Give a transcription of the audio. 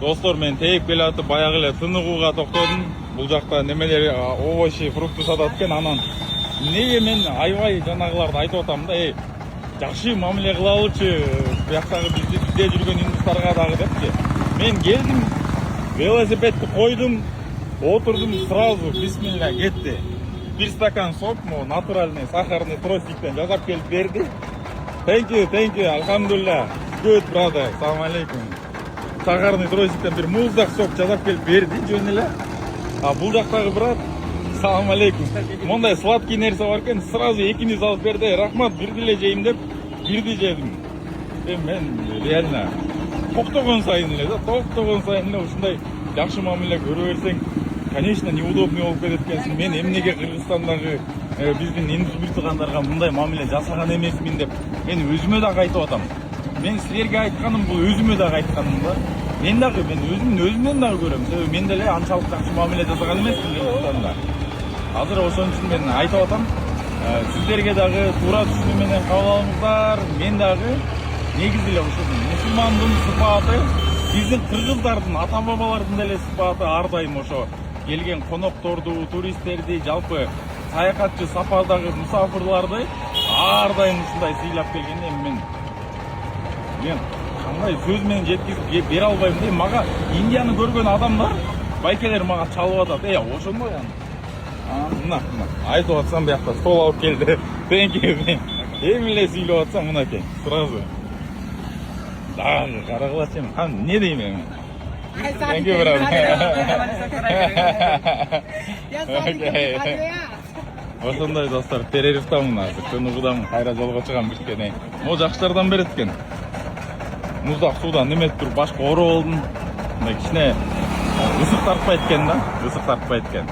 Достор, мен тейіп келе атып баяғы эле тыныгууга токтодум. Бул жакта немелер овощи, фрукты сатат экен. Анан эмнеге мен аябай жанагыларды айтып атам да, жакшы мамиле кылалычы, бияктагы бизде жүргөн индустарга дагы депчи. Мен келдим, велосипедти койдум, отурдум, сразу бисмилля кетти. Bir стакан сок, натуральный, сахарный тростиктен жасап келип берди. Thank you, alhamdulillah. Good brother, assalamu alaikum. Сахарный тростиктен bir муздак сок жасап келип берди, жөн эле. А бул жактагы брат, assalamu alaikum. Мондай сладкий нерсе бар экен, сразу экини салып берди. Рахмат, бирди эле жейм деп, бирди жедим. Мен реально токтогон сайын эле ушундай жакшы мамиле көрө берсең, конечно, неудобный болуп кетет экенсиң. Мен эмнеге Кыргызстандагы биздин индустриялык туугандарга мындай мамиле жасаган эмесмин деп мен өзүмө дагы айтып атам. Мен силерге айтканым бул, өзүмө дагы айтканым да. Мен өзүмдөн дагы көрөм. Себеби мен деле анчалык жакшы мамиле жасаган эмесмин Кыргызстанда. Азыр ошон үчүн мен айтып атам. Сиздерге дагы туура түшүнүү менен кабыл алыңыздар. Мен дагы негизи эле ушул мусулмандын сыпаты, биздин кыргыздардын ата-бабалардын деле сыпаты ар дайым ошо келген конокторду, туристтерди, жалпы саякатчы сапардагы мусафырларды ар дайым ушундай сыйлап келгенде мен кандай сөз менен жеткизип бере албайм дейм. Мага Индияны көргөн адамдар, байкелер мага чалып атат. Ошондой мына айтып атсам биякта стол алып келди. Thank you. Эми эле сүйлөп атсам мынакей, сразу. Дагы карагылачы эми. Не дейм эми? Thank you, brother. Ошондой достор, перерывдамын азыр. Тыныгуудамын, кайра жолго чыгам биркене. Могу жакшылардан берет экен. Муздак суудан неметип туруп башка ооро болдум. Мына кичине ысык тартпайт экен да, ысык тартпайт экен.